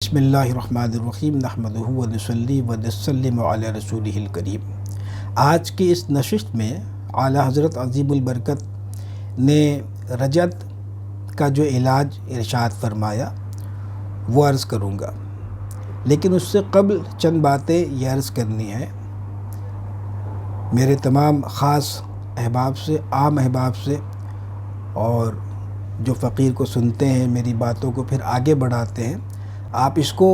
بسم اللہ الرحمن الرحیم نحمدہ و نصلی و نسلم علی رسولہ الکریم۔ آج کی اس نشست میں اعلیٰ حضرت عظیم البرکت نے رجت کا جو علاج ارشاد فرمایا وہ عرض کروں گا، لیکن اس سے قبل چند باتیں یہ عرض کرنی ہے میرے تمام خاص احباب سے، عام احباب سے، اور جو فقیر کو سنتے ہیں، میری باتوں کو پھر آگے بڑھاتے ہیں۔ آپ اس کو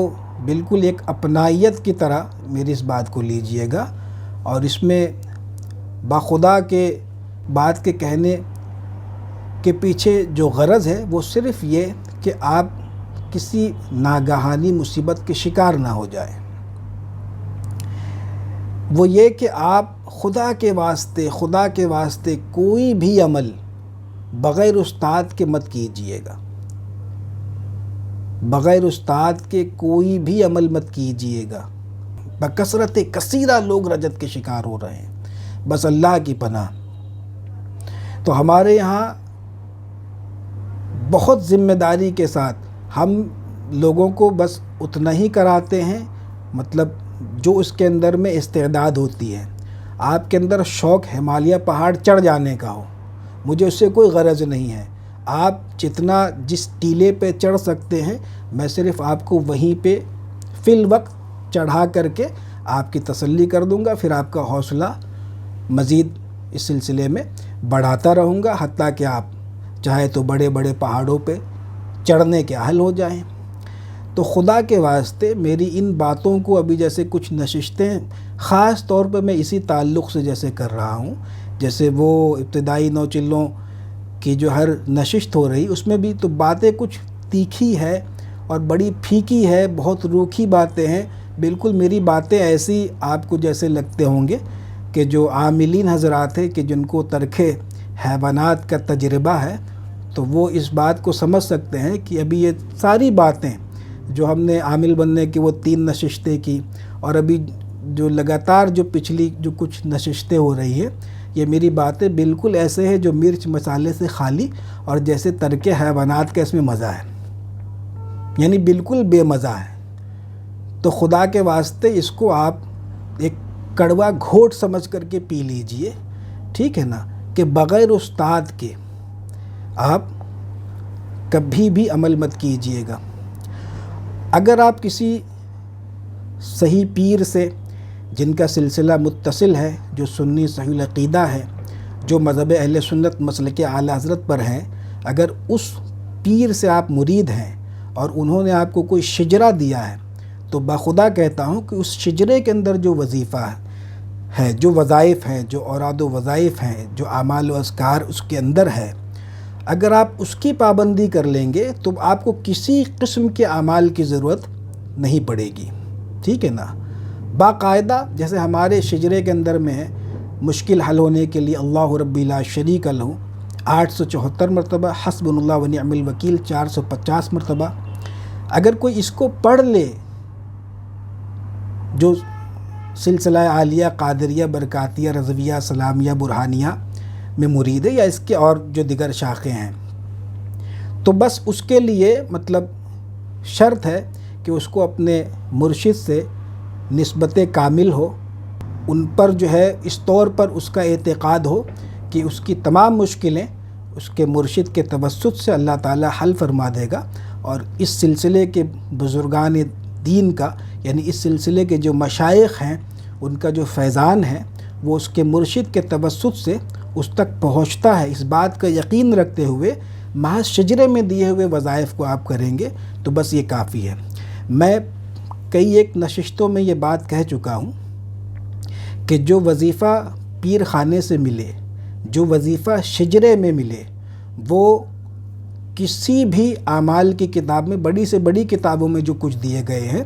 بالکل ایک اپنائیت کی طرح میری اس بات کو لیجئے گا، اور اس میں باخدا کے بات کے کہنے کے پیچھے جو غرض ہے وہ صرف یہ کہ آپ کسی ناگہانی مصیبت کے شکار نہ ہو جائیں۔ وہ یہ کہ آپ خدا کے واسطے کوئی بھی عمل بغیر استاد کے مت کیجئے گا، بغیر استاد کے کوئی بھی عمل مت کیجئے گا۔ بکثرت کثیرہ لوگ رجت کے شکار ہو رہے ہیں، بس اللہ کی پناہ۔ تو ہمارے یہاں بہت ذمہ داری کے ساتھ ہم لوگوں کو بس اتنا ہی کراتے ہیں، مطلب جو اس کے اندر میں استعداد ہوتی ہے۔ آپ کے اندر شوق ہمالیہ پہاڑ چڑھ جانے کا ہو، مجھے اس سے کوئی غرض نہیں ہے۔ آپ جتنا جس ٹیلے پہ چڑھ سکتے ہیں میں صرف آپ کو وہیں پہ فی الوقت چڑھا کر کے آپ کی تسلی کر دوں گا، پھر آپ کا حوصلہ مزید اس سلسلے میں بڑھاتا رہوں گا، حتیٰ کہ آپ چاہے تو بڑے بڑے پہاڑوں پہ چڑھنے کے اہل ہو جائیں۔ تو خدا کے واسطے میری ان باتوں کو ابھی جیسے کچھ نشستیں خاص طور پہ میں اسی تعلق سے جیسے کر رہا ہوں، جیسے وہ ابتدائی 9 چلوں کی جو ہر نشست ہو رہی اس میں بھی تو باتیں کچھ تیکھی ہے اور بڑی پھیکی ہے، بہت روکھی باتیں ہیں۔ بالکل میری باتیں ایسی آپ کو جیسے لگتے ہوں گے کہ جو عاملین حضرات ہیں کہ جن کو ترک حیوانات کا تجربہ ہے تو وہ اس بات کو سمجھ سکتے ہیں کہ ابھی یہ ساری باتیں جو ہم نے عامل بننے کی وہ 3 نشستیں کی، اور ابھی جو لگاتار جو پچھلی جو کچھ نشستیں ہو رہی ہیں، یہ میری باتیں بالکل ایسے ہیں جو مرچ مسالے سے خالی اور جیسے ترک حیوانات کا اس میں مزہ ہے، یعنی بالکل بے مزہ ہے۔ تو خدا کے واسطے اس کو آپ ایک کڑوا گھونٹ سمجھ کر کے پی لیجئے، ٹھیک ہے نا، کہ بغیر استاد کے آپ کبھی بھی عمل مت کیجئے گا۔ اگر آپ کسی صحیح پیر سے جن کا سلسلہ متصل ہے، جو سنی صحیح العقیدہ ہے، جو مذہب اہل سنت مسلک اعلیٰ حضرت پر ہیں، اگر اس پیر سے آپ مرید ہیں اور انہوں نے آپ کو کوئی شجرہ دیا ہے تو بخدا کہتا ہوں کہ اس شجرے کے اندر جو وظیفہ ہے، جو وظائف ہیں، جو اوراد و وظائف ہیں، جو اعمال و اذکار اس کے اندر ہے، اگر آپ اس کی پابندی کر لیں گے تو آپ کو کسی قسم کے اعمال کی ضرورت نہیں پڑے گی، ٹھیک ہے نا۔ باقاعدہ جیسے ہمارے شجرے کے اندر میں ہے مشکل حل ہونے کے لیے اللہ ربی لا شریک لہ 874 مرتبہ، حسبنا اللہ و نعم الوکیل 450 مرتبہ، اگر کوئی اس کو پڑھ لے جو سلسلہ عالیہ قادریہ برکاتیہ رضویہ سلامیہ برہانیہ میں مرید ہے یا اس کے اور جو دیگر شاخیں ہیں، تو بس اس کے لیے مطلب شرط ہے کہ اس کو اپنے مرشد سے نسبت کامل ہو، ان پر جو ہے اس طور پر اس کا اعتقاد ہو کہ اس کی تمام مشکلیں اس کے مرشد کے توسط سے اللہ تعالی حل فرما دے گا، اور اس سلسلے کے بزرگان دین کا، یعنی اس سلسلے کے جو مشائخ ہیں ان کا جو فیضان ہے وہ اس کے مرشد کے توسط سے اس تک پہنچتا ہے۔ اس بات کا یقین رکھتے ہوئے محض شجرے میں دیے ہوئے وظائف کو آپ کریں گے تو بس یہ کافی ہے۔ میں کئی ایک نشستوں میں یہ بات کہہ چکا ہوں کہ جو وظیفہ پیر خانے سے ملے، جو وظیفہ شجرے میں ملے، وہ کسی بھی اعمال کی کتاب میں، بڑی سے بڑی کتابوں میں جو کچھ دیے گئے ہیں،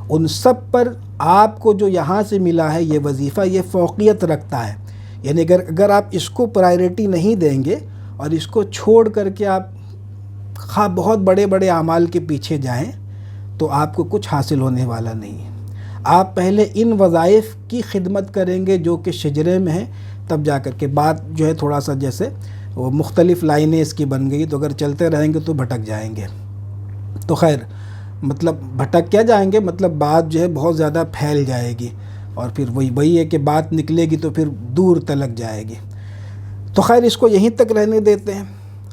ان سب پر آپ کو جو یہاں سے ملا ہے یہ وظیفہ، یہ فوقیت رکھتا ہے۔ یعنی اگر آپ اس کو پرائرٹی نہیں دیں گے اور اس کو چھوڑ کر کے آپ خواہ بہت بڑے بڑے اعمال کے پیچھے جائیں تو آپ کو کچھ حاصل ہونے والا نہیں ہے۔ آپ پہلے ان وظائف کی خدمت کریں گے جو کہ شجرے میں ہیں، تب جا کر کے بات جو ہے تھوڑا سا جیسے وہ مختلف لائنیں اس کی بن گئی، تو اگر چلتے رہیں گے تو بھٹک جائیں گے۔ تو خیر، مطلب بھٹک کیا جائیں گے، مطلب بات جو ہے بہت زیادہ پھیل جائے گی، اور پھر وہی ہے کہ بات نکلے گی تو پھر دور تلک جائے گی۔ تو خیر اس کو یہیں تک رہنے دیتے ہیں،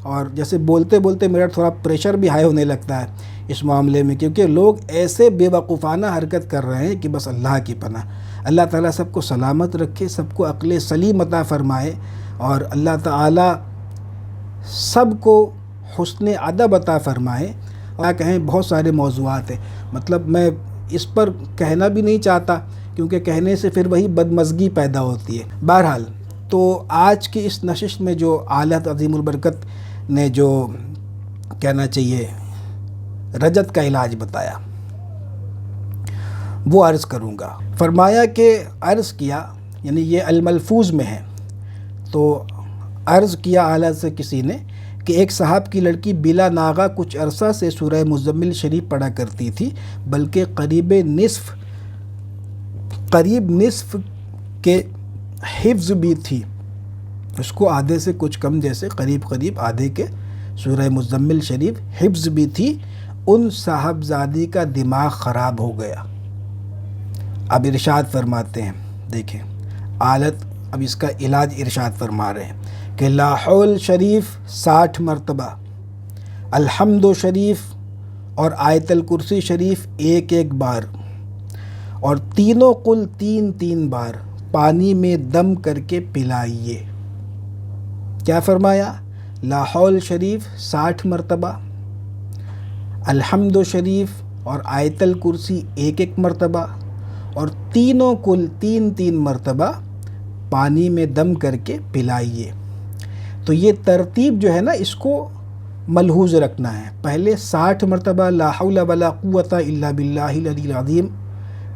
اور جیسے بولتے بولتے میرا تھوڑا پریشر بھی ہائی ہونے لگتا ہے اس معاملے میں، کیونکہ لوگ ایسے بے وقوفانہ حرکت کر رہے ہیں کہ بس اللہ کی پناہ۔ اللہ تعالیٰ سب کو سلامت رکھے، سب کو عقل سلیم عطا فرمائے، اور اللہ تعالیٰ سب کو حسن ادب عطا فرمائے۔ اور کہیں بہت سارے موضوعات ہیں، مطلب میں اس پر کہنا بھی نہیں چاہتا، کیونکہ کہنے سے پھر وہی بدمزگی پیدا ہوتی ہے۔ بہرحال تو آج کی اس نشست میں جو اعلیٰ حضرت عظیم البرکت نے جو کہنا چاہیے رجت کا علاج بتایا وہ عرض کروں گا۔ فرمایا کہ عرض کیا، یعنی یہ الملفوظ میں ہے، تو عرض کیا اعلیٰ سے کسی نے کہ ایک صاحب کی لڑکی بلا ناغہ کچھ عرصہ سے سورہ مزمل شریف پڑھا کرتی تھی، بلکہ قریب نصف کے حفظ بھی تھی، اس کو آدھے سے کچھ کم، جیسے قریب آدھے کے سورہ مزمل شریف حفظ بھی تھی۔ ان صاحبزادی کا دماغ خراب ہو گیا۔ اب ارشاد فرماتے ہیں، دیکھیں آلت، اب اس کا علاج ارشاد فرما رہے ہیں کہ لا حول شریف 60 مرتبہ، الحمد شریف اور آیت الکرسی شریف ایک بار، اور تینوں قل 3 بار پانی میں دم کر کے پلائیے۔ کیا فرمایا؟ لا حول شریف 60 مرتبہ، الحمد شریف اور آیت الکرسی ایک مرتبہ، اور تینوں کل 3 مرتبہ پانی میں دم کر کے پلائیے۔ تو یہ ترتیب جو ہے نا، اس کو ملحوظ رکھنا ہے۔ پہلے 60 مرتبہ لا حول ولا قوت الا باللہ العلی العظیم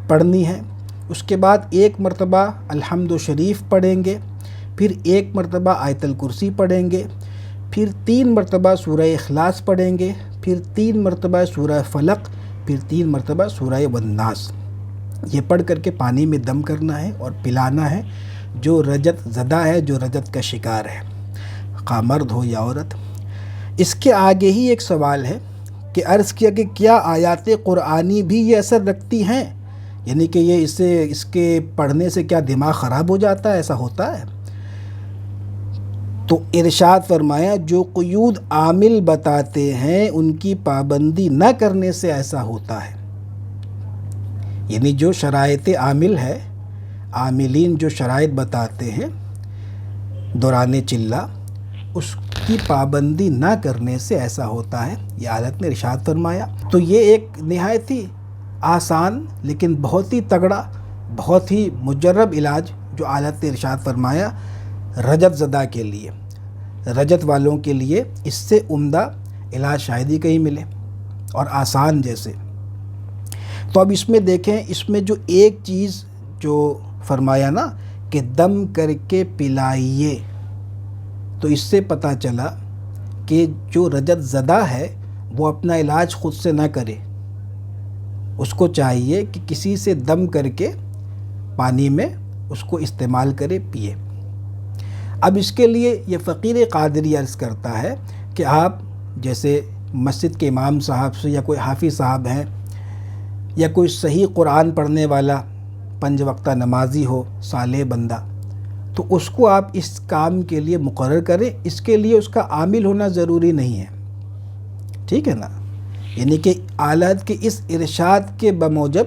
پڑھنی ہے، اس کے بعد 1 مرتبہ الحمد شریف پڑھیں گے، پھر 1 مرتبہ آیت الکرسی پڑھیں گے، پھر 3 مرتبہ سورہ اخلاص پڑھیں گے، پھر 3 مرتبہ سورہ فلق، پھر 3 مرتبہ سورہ والناس۔ یہ پڑھ کر کے پانی میں دم کرنا ہے اور پلانا ہے جو رجت زدہ ہے، جو رجت کا شکار ہے، خواہ مرد ہو یا عورت۔ اس کے آگے ہی ایک سوال ہے کہ عرض کیا کہ کیا آیات قرآنی بھی یہ اثر رکھتی ہیں، یعنی کہ یہ اس کے پڑھنے سے کیا دماغ خراب ہو جاتا ہے، ایسا ہوتا ہے؟ تو ارشاد فرمایا جو قیود عامل بتاتے ہیں ان کی پابندی نہ کرنے سے ایسا ہوتا ہے۔ یعنی جو شرائط عامل ہے، عاملین جو شرائط بتاتے ہیں دوران چلہ، اس کی پابندی نہ کرنے سے ایسا ہوتا ہے، یہ حالت نے ارشاد فرمایا۔ تو یہ ایک نہایت ہی آسان لیکن بہت ہی تگڑا، بہت ہی مجرب علاج جو حالت نے ارشاد فرمایا رجت زدہ کے لیے، رجت والوں کے لیے، اس سے عمدہ علاج شاید ہی کہیں ملے اور آسان جیسے۔ تو اب اس میں دیکھیں، اس میں جو ایک چیز جو فرمایا نا کہ دم کر کے پلائیے، تو اس سے پتہ چلا کہ جو رجت زدہ ہے وہ اپنا علاج خود سے نہ کرے، اس کو چاہیے کہ کسی سے دم کر کے پانی میں اس کو استعمال کرے، پیے۔ اب اس کے لیے یہ فقیر قادری عرض کرتا ہے کہ آپ جیسے مسجد کے امام صاحب سے، یا کوئی حافظ صاحب ہیں، یا کوئی صحیح قرآن پڑھنے والا 5 وقتہ نمازی ہو، صالح بندہ، تو اس کو آپ اس کام کے لیے مقرر کریں۔ اس کے لیے اس کا عامل ہونا ضروری نہیں ہے، ٹھیک ہے نا؟ یعنی کہ اعلیٰ کے اس ارشاد کے بموجب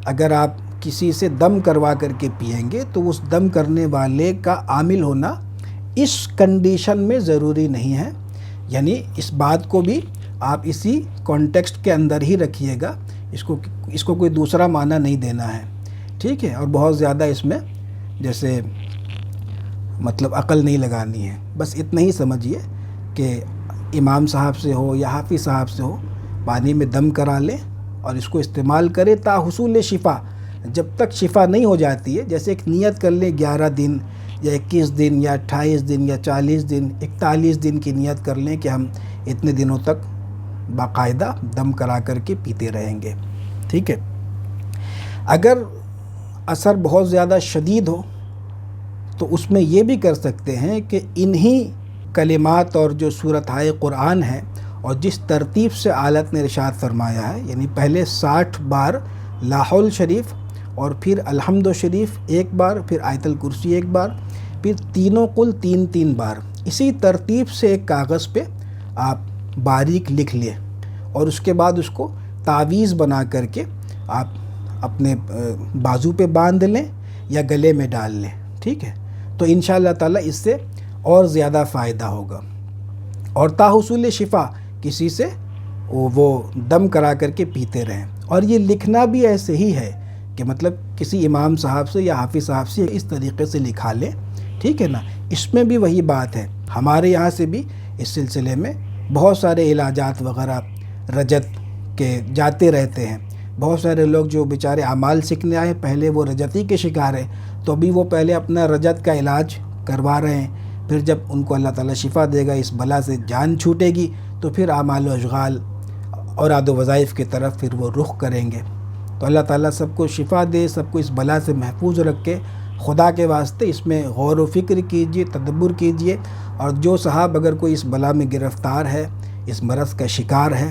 اگر آپ کسی سے دم کروا کر کے پئیں گے تو اس دم کرنے والے کا عامل ہونا اس کنڈیشن میں ضروری نہیں ہے۔ یعنی اس بات کو بھی آپ اسی کانٹیکسٹ کے اندر ہی رکھیے گا، اس کو کوئی دوسرا معنی نہیں دینا ہے، ٹھیک ہے؟ اور بہت زیادہ اس میں جیسے مطلب عقل نہیں لگانی ہے، بس اتنا ہی سمجھیے کہ امام صاحب سے ہو یا حافظ صاحب سے ہو، پانی میں دم کرا لیں اور اس کو استعمال کریں تا حصول شفا۔ جب تک شفا نہیں ہو جاتی ہے، جیسے ایک نیت کر لیں 11 دن یا 21 دن یا 28 دن یا 40 دن، 41 دن کی نیت کر لیں کہ ہم اتنے دنوں تک باقاعدہ دم کرا کر کے پیتے رہیں گے، ٹھیک ہے؟ اگر اثر بہت زیادہ شدید ہو تو اس میں یہ بھی کر سکتے ہیں کہ انہی کلمات اور جو صورتہائے قرآن ہیں اور جس ترتیب سے آلت نے ارشاد فرمایا ہے، یعنی پہلے 60 بار لا حول شریف اور پھر الحمد شریف ایک بار، پھر آیت الکرسی ایک بار، پھر تینوں قل 3 بار، اسی ترتیب سے ایک کاغذ پہ آپ باریک لکھ لیں اور اس کے بعد اس کو تعویذ بنا کر کے آپ اپنے بازو پہ باندھ لیں یا گلے میں ڈال لیں، ٹھیک ہے؟ تو انشاءاللہ تعالیٰ اس سے اور زیادہ فائدہ ہوگا۔ اور تاحصول شفا کسی سے وہ دم کرا کر کے پیتے رہیں، اور یہ لکھنا بھی ایسے ہی ہے کہ مطلب کسی امام صاحب سے یا حافظ صاحب سے اس طریقے سے لکھا لیں، ٹھیک ہے نا؟ اس میں بھی وہی بات ہے، ہمارے یہاں سے بھی اس سلسلے میں بہت سارے علاجات وغیرہ رجت کے جاتے رہتے ہیں۔ بہت سارے لوگ جو بیچارے اعمال سیکھنے آئے پہلے وہ رجتی کے شکار ہیں، تو ابھی وہ پہلے اپنا رجت کا علاج کروا رہے ہیں، پھر جب ان کو اللہ تعالیٰ شفا دے گا، اس بلا سے جان چھوٹے گی، تو پھر اعمال و اشغال اوراد و وظائف کی طرف پھر وہ رخ کریں گے۔ تو اللہ تعالیٰ سب کو شفا دے، سب کو اس بلا سے محفوظ رکھے۔ خدا کے واسطے اس میں غور و فکر کیجئے، تدبر کیجئے، اور جو صاحب اگر کوئی اس بلا میں گرفتار ہے، اس مرض کا شکار ہے،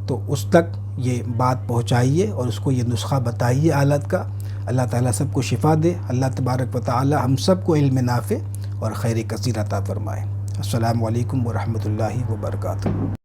تو اس تک یہ بات پہنچائیے اور اس کو یہ نسخہ بتائیے آلت کا۔ اللہ تعالیٰ سب کو شفا دے۔ اللہ تبارک و تعالیٰ ہم سب کو علم نافع اور خیر کثیر عطا فرمائے۔ السلام علیکم ورحمۃ اللہ وبرکاتہ۔